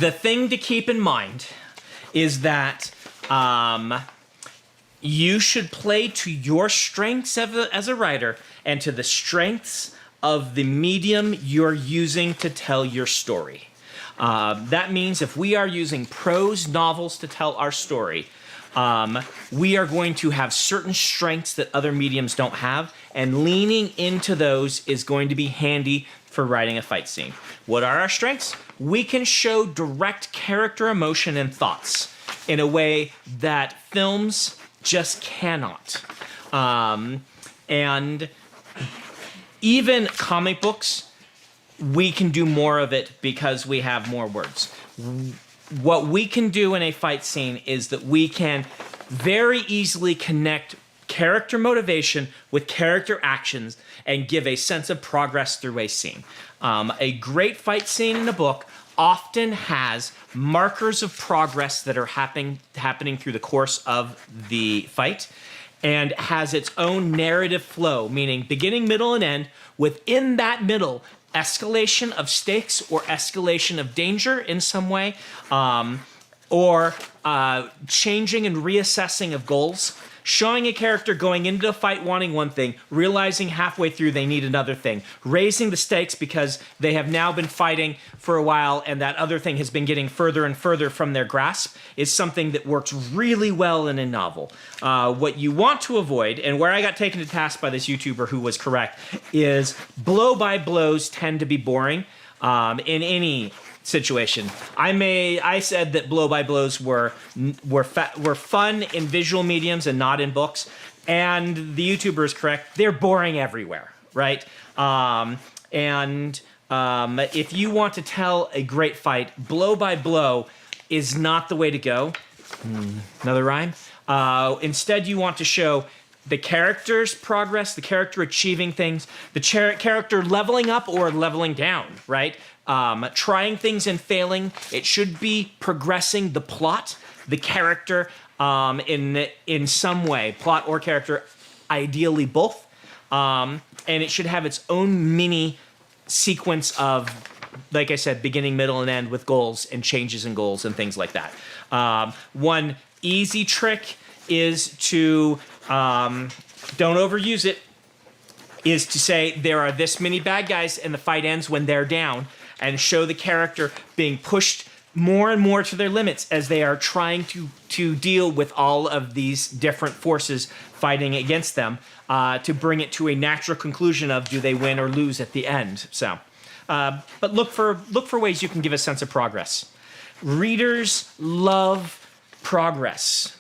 The thing to keep in mind is that you should play to your strengths as a writer and to the strengths of the medium you're using to tell your story. That means if we are using prose novels to tell our story, we are going to have certain strengths that other mediums don't have, and leaning into those is going to be handy for writing a fight scene. What are our strengths? We can show direct character emotion and thoughts in a way that films just cannot. And even comic books, we can do more of it because we have more words. What we can do in a fight scene is that we can very easily connect character motivation with character actions and give a sense of progress through a scene. A great fight scene in a book often has markers of progress that are happening through the course of the fight, and has its own narrative flow, meaning beginning, middle, and end. Within that middle, escalation of stakes or escalation of danger in some way, or changing and reassessing of goals. Showing a character going into a fight wanting one thing, realizing halfway through they need another thing. Raising the stakes because they have now been fighting for a while and that other thing has been getting further and further from their grasp is something that works really well in a novel. What you want to avoid, and where I got taken to task by this YouTuber who was correct, is blow-by-blows tend to be boring in any situation. I said that blow-by-blows were fun in visual mediums and not in books, and the YouTuber is correct. They're boring everywhere, right? If you want to tell a great fight, blow-by-blow is not the way to go. Another rhyme. Instead, you want to show the character's progress, the character achieving things, the character leveling up or leveling down, right? Trying things and failing. It should be progressing the plot, the character in some way, plot or character, ideally both. And it should have its own mini sequence of, like I said, beginning, middle, and end with goals and changes in goals and things like that. One easy trick is to, don't overuse it, is to say there are this many bad guys and the fight ends when they're down, and show the character being pushed more and more to their limits as they are trying to deal with all of these different forces fighting against them, to bring it to a natural conclusion of do they win or lose at the end. So, but look for ways you can give a sense of progress. Readers love progress.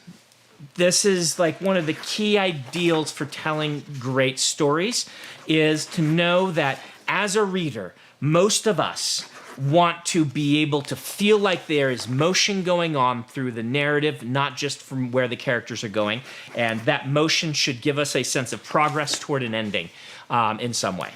This is like one of the key ideals for telling great stories, is to know that as a reader, most of us want to be able to feel like there is motion going on through the narrative, not just from where the characters are going. And that motion should give us a sense of progress toward an ending in some way.